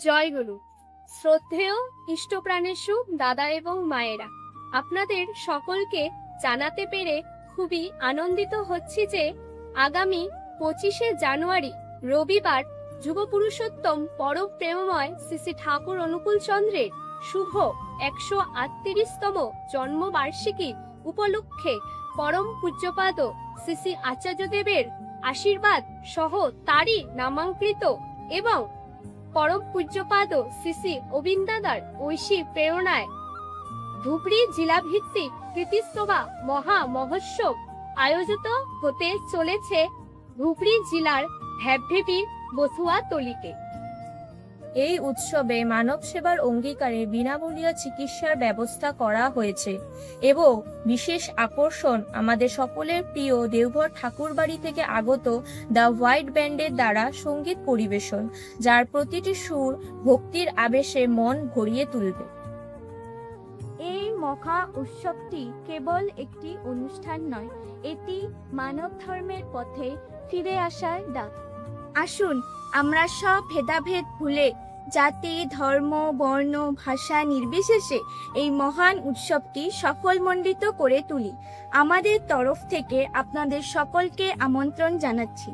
জয়গুরু। শ্রদ্ধেয় ইষ্টপ্রাণেষু দাদা এবং মায়েরা, আপনাদের সকলকে জানাতে পেরে খুবই আনন্দিত হচ্ছি যে আগামী 25শে জানুয়ারি রবিবার যুগ পুরুষোত্তম পরম প্রেমময় শ্রী শ্রী ঠাকুর অনুকূল চন্দ্রের শুভ 138তম জন্মবার্ষিকী উপলক্ষে পরম পূজ্যপাদ শ্রী শ্রী আচার্যদেবের আশীর্বাদ সহ তারই নামাঙ্কিত এবং পরম পূজ্যপাদ শ্রী শ্রী অবিন্দাদার ঐশী প্রেরণায় ধুবড়ী জেলা ভিত্তিক কীর্তিস্তবা মহা মহোৎসব আয়োজিত হতে চলেছে ধুবড়ী জেলার ঢ্যাবঢেবি বসুয়াতলিতে। এই উৎসবে মানব সেবার অঙ্গীকারে বিনামূল্যে চিকিৎসার ব্যবস্থা করা হয়েছে এবং বিশেষ আকর্ষণ আমাদের সকলের প্রিয় দেওঘর ঠাকুরবাড়ি থেকে আগত দ্য হোয়াইট ব্যান্ডের দ্বারা সঙ্গীত পরিবেশন, যার প্রতিটি সুর ভক্তির আবেশে মন ভরিয়ে তুলবে। এই মহা উৎসবটি কেবল একটি অনুষ্ঠান নয়, এটি মানব ধর্মের পথে ফিরে আসার ডাক। আসুন আমরা সব ভেদাভেদ ভুলে জাতি, ধর্ম, বর্ণ, ভাষা নির্বিশেষে এই মহান উৎসবটি সফলমণ্ডিত করে তুলি। আমাদের তরফ থেকে আপনাদের সকলকে আমন্ত্রণ জানাচ্ছি।